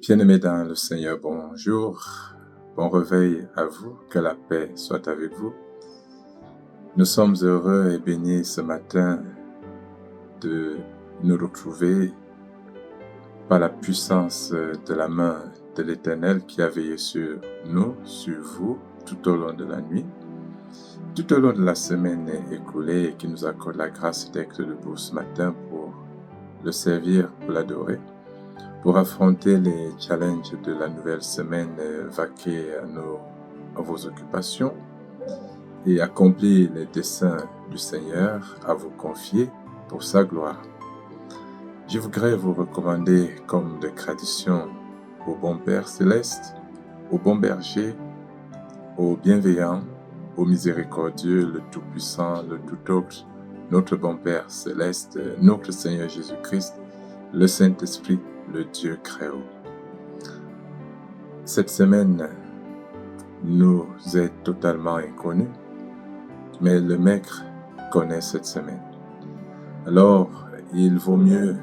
Bien-aimés dans le Seigneur, bonjour, bon réveil à vous, que la paix soit avec vous. Nous sommes heureux et bénis ce matin de nous retrouver par la puissance de la main de l'Éternel qui a veillé sur nous, sur vous, tout au long de la nuit, tout au long de la semaine écoulée et qui nous accorde la grâce d'être debout ce matin pour le servir, pour l'adorer. Pour affronter les challenges de la nouvelle semaine, vaquer à vos occupations et accomplir les desseins du Seigneur à vous confier pour sa gloire. Je voudrais vous recommander, comme de tradition, au bon Père céleste, au bon berger, au bienveillant, au miséricordieux, le tout-puissant, le tout-autre, notre bon Père céleste, notre Seigneur Jésus-Christ, le Saint-Esprit, le Dieu Créateur. Cette semaine nous est totalement inconnue, mais le Maître connaît cette semaine. Alors, il vaut mieux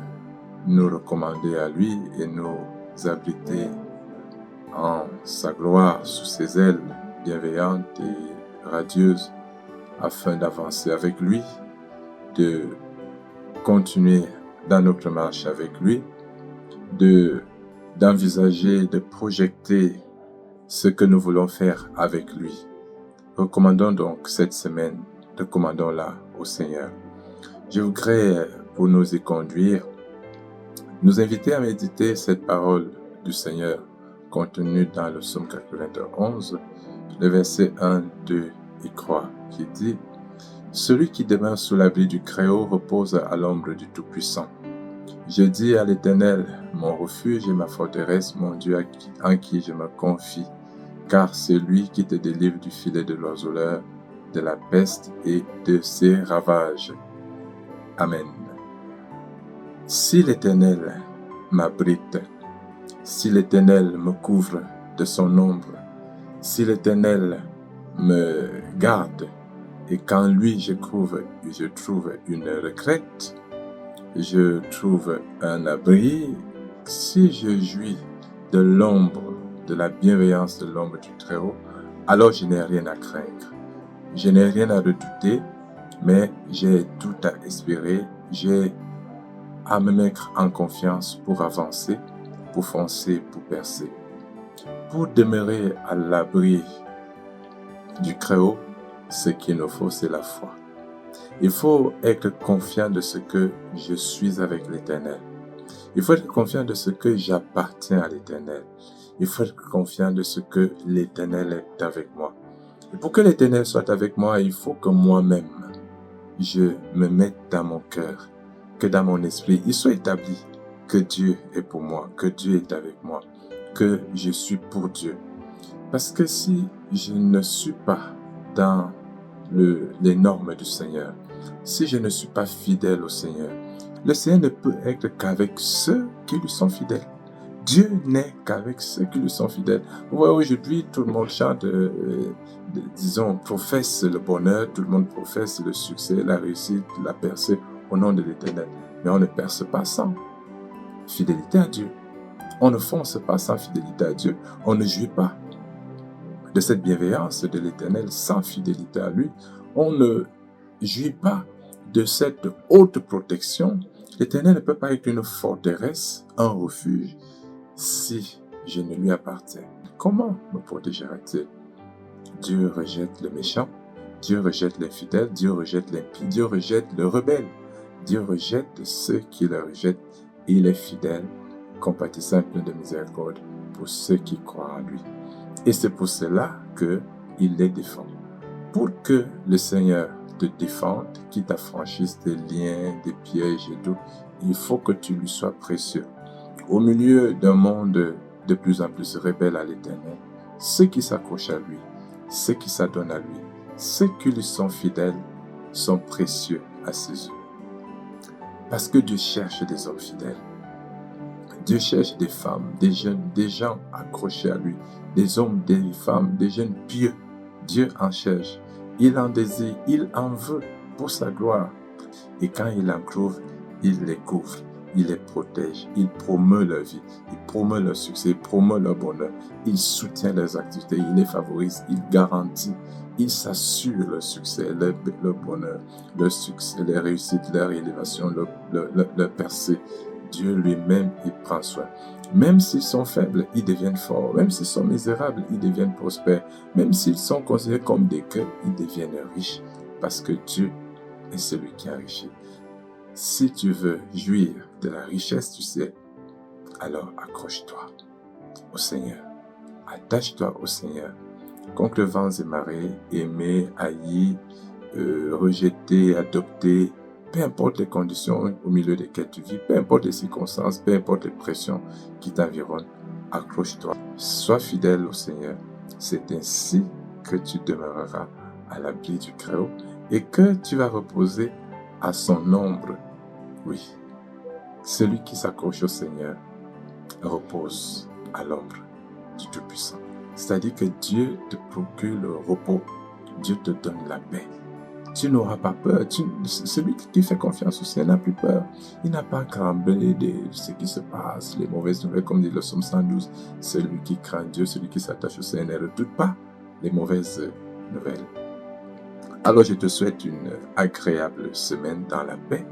nous recommander à lui et nous abriter en sa gloire sous ses ailes bienveillantes et radieuses afin d'avancer avec lui, de continuer dans notre marche avec lui, d'envisager, de projeter ce que nous voulons faire avec lui. Recommandons donc cette semaine, recommandons-la au Seigneur. Je voudrais, pour nous y conduire, nous inviter à méditer cette parole du Seigneur contenue dans le psaume 91, le verset 1, 2 et 3, qui dit « Celui qui demeure sous l'abri du Très-Haut repose à l'ombre du Tout-Puissant. Je dis à l'Éternel, mon refuge et ma forteresse, mon Dieu en qui je me confie, car c'est lui qui te délivre du filet de l'oiseleur, de la peste et de ses ravages. Amen. Si l'Éternel m'abrite, si l'Éternel me couvre de son ombre, si l'Éternel me garde, et qu'en lui je trouve une retraite, je trouve un abri, si je jouis de l'ombre, de la bienveillance de l'ombre du Très-Haut, alors je n'ai rien à craindre. Je n'ai rien à redouter, mais j'ai tout à espérer, j'ai à me mettre en confiance pour avancer, pour foncer, pour percer. Pour demeurer à l'abri du Très-Haut, ce qu'il nous faut, c'est la foi. Il faut être confiant de ce que je suis avec l'Éternel. Il faut être confiant de ce que j'appartiens à l'Éternel. Il faut être confiant de ce que l'Éternel est avec moi. Et pour que l'Éternel soit avec moi, il faut que moi-même, je me mette dans mon cœur, que dans mon esprit, il soit établi que Dieu est pour moi, que Dieu est avec moi, que je suis pour Dieu. Parce que si je ne suis pas dans les normes du Seigneur, si je ne suis pas fidèle au Seigneur, le Seigneur ne peut être qu'avec ceux qui lui sont fidèles. Dieu n'est qu'avec ceux qui lui sont fidèles. Vous voyez, aujourd'hui, tout le monde chante, professe le bonheur, tout le monde professe le succès, la réussite, la percée au nom de l'Éternel. Mais on ne perce pas sans fidélité à Dieu. On ne fonce pas sans fidélité à Dieu. On ne jouit pas de cette bienveillance de l'Éternel sans fidélité à lui. On ne jouit pas de cette haute protection. L'Éternel ne peut pas être une forteresse, un refuge, si je ne lui appartiens. Comment me protégera-t-il? Dieu rejette le méchant, Dieu rejette l'infidèle, Dieu rejette l'impie, Dieu rejette le rebelle. Dieu rejette ceux qui le rejettent et il est fidèle, compatissant, plein de miséricorde pour ceux qui croient en lui. Et c'est pour cela qu'il les défend. Pour que le Seigneur te défende, qu'il t'affranchisse des liens, des pièges et tout, il faut que tu lui sois précieux. Au milieu d'un monde de plus en plus rebelle à l'Éternel, ceux qui s'accrochent à lui, ceux qui s'adonnent à lui, ceux qui lui sont fidèles, sont précieux à ses yeux. Parce que Dieu cherche des hommes fidèles. Dieu cherche des femmes, des jeunes, des gens accrochés à lui, des hommes, des femmes, des jeunes pieux. Dieu en cherche. Il en désire, il en veut pour sa gloire. Et quand il en trouve, il les couvre. il les protège, il promeut leur vie, il promeut leur succès, il promeut leur bonheur, il soutient leurs activités, il les favorise, il garantit, il s'assure leur succès, leur bonheur, leur succès, leur réussite, leur élévation, leur percée. Dieu lui-même, il prend soin. Même s'ils sont faibles, ils deviennent forts. Même s'ils sont misérables, ils deviennent prospères. Même s'ils sont considérés comme des gueux, ils deviennent riches. Parce que Dieu est celui qui enrichit. Si tu veux jouir de la richesse du ciel, alors accroche-toi au Seigneur. Attache-toi au Seigneur. Contre vents et marées, aimer, haïr, rejeter, adopter, peu importe les conditions au milieu desquelles tu vis, peu importe les circonstances, peu importe les pressions qui t'environnent, accroche-toi. Sois fidèle au Seigneur. C'est ainsi que tu demeureras à l'abri du Très-Haut et que tu vas reposer à son ombre. Oui, celui qui s'accroche au Seigneur repose à l'ombre du Tout-Puissant. C'est-à-dire que Dieu te procure le repos. Dieu te donne la paix. Tu n'auras pas peur. Celui qui fait confiance au Seigneur n'a plus peur. Il n'a pas tremblé de ce qui se passe, les mauvaises nouvelles, comme dit le psaume 112. Celui qui craint Dieu, celui qui s'attache au Seigneur ne redoute pas les mauvaises nouvelles. Alors je te souhaite une agréable semaine dans la paix.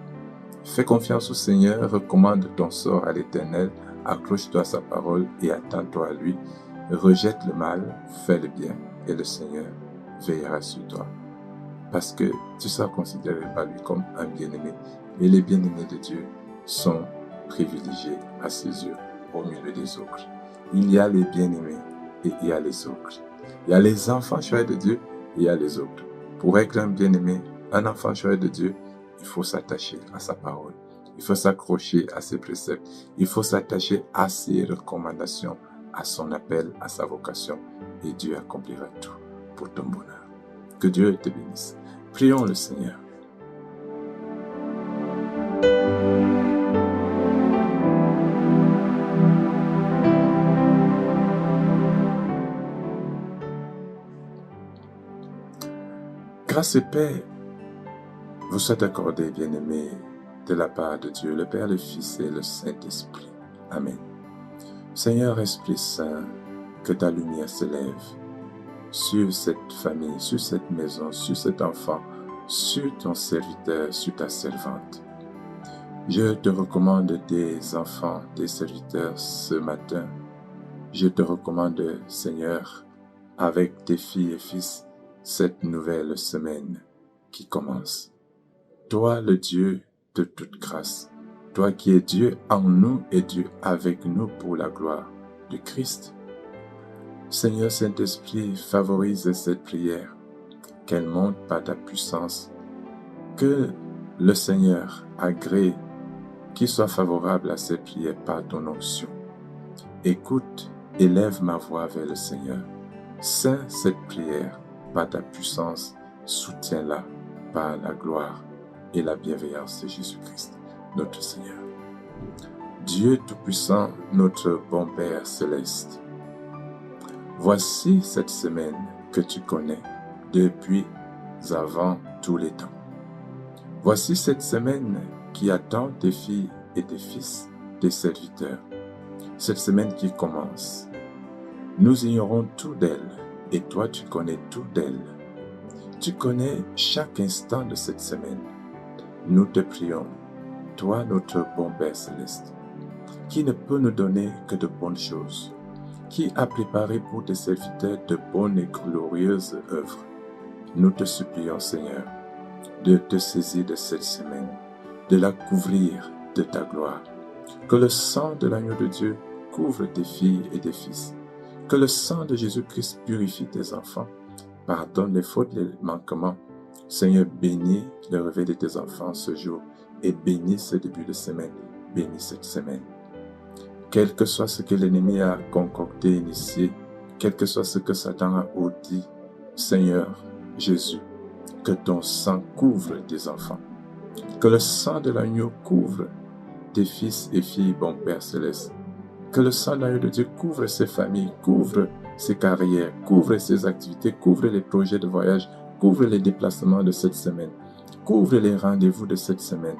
Fais confiance au Seigneur, recommande ton sort à l'Éternel, accroche-toi à sa parole et attends-toi à lui. Rejette le mal, fais le bien, et le Seigneur veillera sur toi. Parce que tu seras considéré par lui comme un bien-aimé. Et les bien-aimés de Dieu sont privilégiés à ses yeux au milieu des autres. Il y a les bien-aimés et il y a les autres. Il y a les enfants choisis de Dieu et il y a les autres. Pour être un bien-aimé, un enfant choisi de Dieu, il faut s'attacher à sa parole. Il faut s'accrocher à ses préceptes. Il faut s'attacher à ses recommandations, à son appel, à sa vocation. Et Dieu accomplira tout pour ton bonheur. Que Dieu te bénisse. Prions le Seigneur. Grâce et paix vous soit accordée, bien-aimés, de la part de Dieu, le Père, le Fils et le Saint-Esprit. Amen. Seigneur Esprit Saint, que ta lumière se lève sur cette famille, sur cette maison, sur cet enfant, sur ton serviteur, sur ta servante. Je te recommande tes enfants, tes serviteurs ce matin. Je te recommande, Seigneur, avec tes filles et fils, cette nouvelle semaine qui commence. Toi, le Dieu de toute grâce, toi qui es Dieu en nous et Dieu avec nous pour la gloire de Christ. Seigneur Saint-Esprit, favorise cette prière, qu'elle monte par ta puissance, que le Seigneur agrée, qu'il soit favorable à cette prière par ton onction. Écoute, élève ma voix vers le Seigneur. Saint cette prière par ta puissance, soutiens-la par la gloire et la bienveillance de Jésus-Christ, notre Seigneur. Dieu Tout-Puissant, notre bon Père Céleste, voici cette semaine que tu connais depuis avant tous les temps. Voici cette semaine qui attend tes filles et tes fils, tes serviteurs. Cette semaine qui commence. Nous ignorons tout d'elle et toi tu connais tout d'elle. Tu connais chaque instant de cette semaine. Nous te prions, toi notre bon Père Céleste, qui ne peut nous donner que de bonnes choses, qui a préparé pour tes serviteurs de bonnes et glorieuses œuvres. Nous te supplions, Seigneur, de te saisir de cette semaine, de la couvrir de ta gloire. Que le sang de l'agneau de Dieu couvre tes filles et tes fils. Que le sang de Jésus-Christ purifie tes enfants, pardonne les fautes, les manquements. Seigneur, bénis le réveil de tes enfants ce jour et bénis ce début de semaine, bénis cette semaine. Quel que soit ce que l'ennemi a concocté, initié, quel que soit ce que Satan a ourdi, Seigneur Jésus, que ton sang couvre tes enfants. Que le sang de l'agneau couvre tes fils et filles, bon Père Céleste. Que le sang de l'agneau de Dieu couvre ses familles, couvre ses carrières, couvre ses activités, couvre les projets de voyage, couvre les déplacements de cette semaine, couvre les rendez-vous de cette semaine.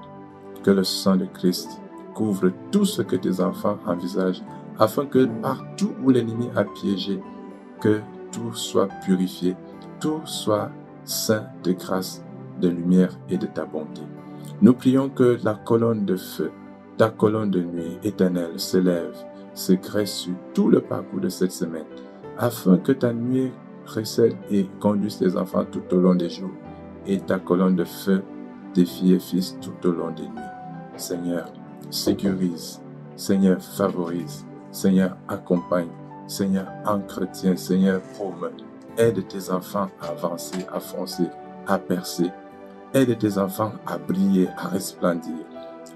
Que le sang de Christ couvre tout ce que tes enfants envisagent, afin que partout où l'ennemi a piégé, que tout soit purifié, tout soit saint de grâce, de lumière et de ta bonté. Nous prions que la colonne de feu, ta colonne de nuit éternelle s'élève, se graisse sur tout le parcours de cette semaine, afin que ta nuit précède et conduise tes enfants tout au long des jours, et ta colonne de feu tes filles et fils tout au long des nuits. Seigneur, sécurise, Seigneur, favorise, Seigneur, accompagne, Seigneur, entretient, Seigneur, promeut. Aide tes enfants à avancer, à foncer, à percer. Aide tes enfants à briller, à resplendir.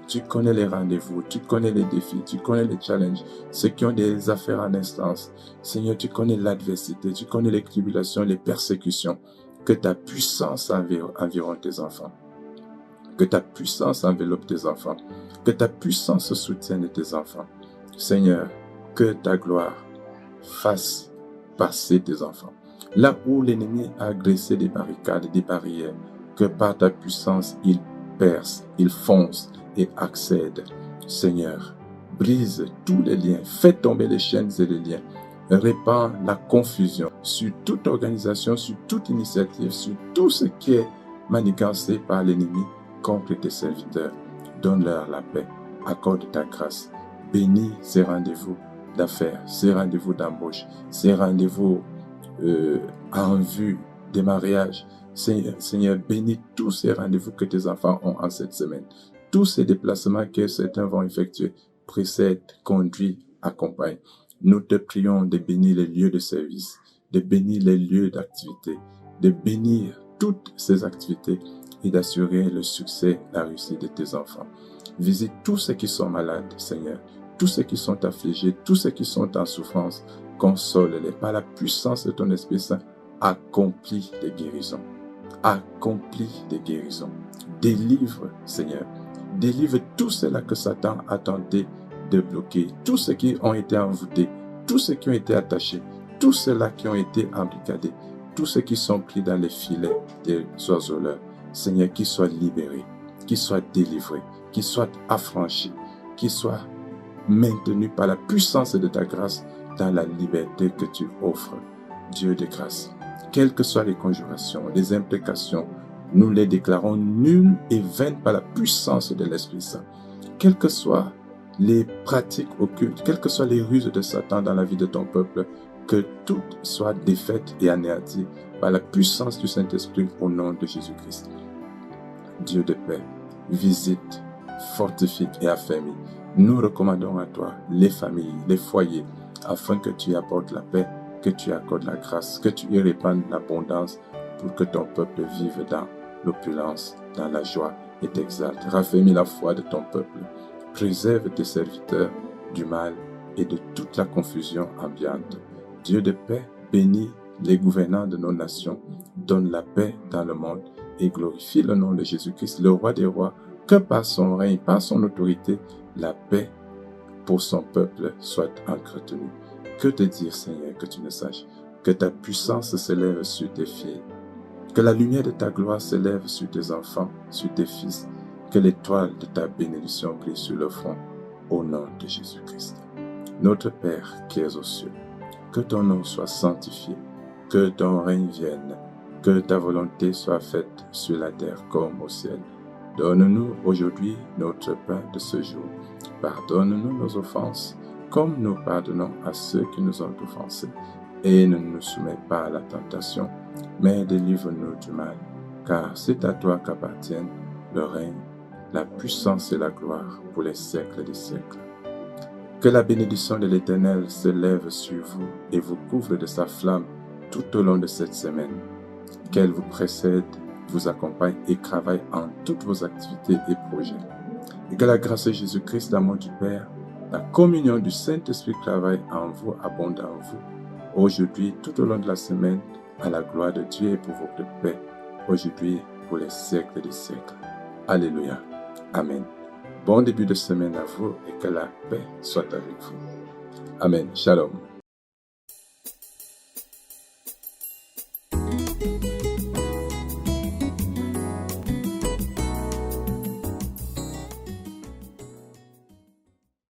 Tu connais les rendez-vous, tu connais les défis, tu connais les challenges, ceux qui ont des affaires en instance. Seigneur, tu connais l'adversité, tu connais les tribulations, les persécutions. Que ta puissance environne tes enfants. Que ta puissance enveloppe tes enfants. Que ta puissance soutienne tes enfants. Seigneur, que ta gloire fasse passer tes enfants. Là où l'ennemi a dressé des barricades, des barrières, que par ta puissance, il perce, il fonce et accède. Seigneur, brise tous les liens, fais tomber les chaînes et les liens, répand la confusion sur toute organisation, sur toute initiative, sur tout ce qui est manigancé par l'ennemi contre tes serviteurs. Donne-leur la paix, accorde ta grâce, bénis ces rendez-vous d'affaires, ces rendez-vous d'embauche, ces rendez-vous en vue des mariages. Seigneur, bénis tous ces rendez-vous que tes enfants ont en cette semaine. Tous ces déplacements que certains vont effectuer, précède, conduit, accompagne. Nous te prions de bénir les lieux de service, de bénir les lieux d'activité, de bénir toutes ces activités et d'assurer le succès, la réussite de tes enfants. Visite tous ceux qui sont malades, Seigneur, tous ceux qui sont affligés, tous ceux qui sont en souffrance. Console-les par la puissance de ton Esprit Saint. Accomplis les guérisons. Accomplis les guérisons. Délivre, Seigneur. Délivre tous ceux-là que Satan a tenté de bloquer, tous ceux qui ont été envoûtés, tous ceux qui ont été attachés, tous ceux-là qui ont été embrigadés, tous ceux qui sont pris dans les filets des oiseleurs. Seigneur, qu'ils soient libérés, qu'ils soient délivrés, qu'ils soient affranchis, qu'ils soient maintenus par la puissance de ta grâce dans la liberté que tu offres, Dieu de grâce. Quelles que soient les conjurations, les imprécations, nous les déclarons nulles et vaines par la puissance de l'Esprit Saint. Quelles que soient les pratiques occultes, quelles que soient les ruses de Satan dans la vie de ton peuple, que toutes soient défaites et anéanties par la puissance du Saint-Esprit au nom de Jésus-Christ. Dieu de paix, visite, fortifie et affermis. Nous recommandons à toi les familles, les foyers, afin que tu apportes la paix, que tu accordes la grâce, que tu y répandes l'abondance pour que ton peuple vive dans l'opulence, dans la joie et t'exalte. Raffermis la foi de ton peuple. Préserve tes serviteurs du mal et de toute la confusion ambiante. Dieu de paix, bénis les gouvernants de nos nations, donne la paix dans le monde et glorifie le nom de Jésus-Christ, le roi des rois, que par son règne, par son autorité, la paix pour son peuple soit entretenue. Que te dire, Seigneur, que tu ne saches? Que ta puissance s'élève sur tes filles, que la lumière de ta gloire s'élève sur tes enfants, sur tes fils, que l'étoile de ta bénédiction brille sur le front, au nom de Jésus-Christ. Notre Père qui es aux cieux, que ton nom soit sanctifié, que ton règne vienne, que ta volonté soit faite sur la terre comme au ciel. Donne-nous aujourd'hui notre pain de ce jour. Pardonne-nous nos offenses, comme nous pardonnons à ceux qui nous ont offensés. Et ne nous soumets pas à la tentation, mais délivre-nous du mal. Car c'est à toi qu'appartiennent le règne, la puissance et la gloire pour les siècles des siècles. Que la bénédiction de l'Éternel se lève sur vous et vous couvre de sa flamme tout au long de cette semaine. Qu'elle vous précède, vous accompagne et travaille en toutes vos activités et projets. Et que la grâce de Jésus-Christ, l'amour du Père, la communion du Saint-Esprit travaille en vous, abonde en vous, aujourd'hui, tout au long de la semaine, à la gloire de Dieu et pour votre paix, aujourd'hui, pour les siècles des siècles. Alléluia. Amen. Bon début de semaine à vous et que la paix soit avec vous. Amen. Shalom.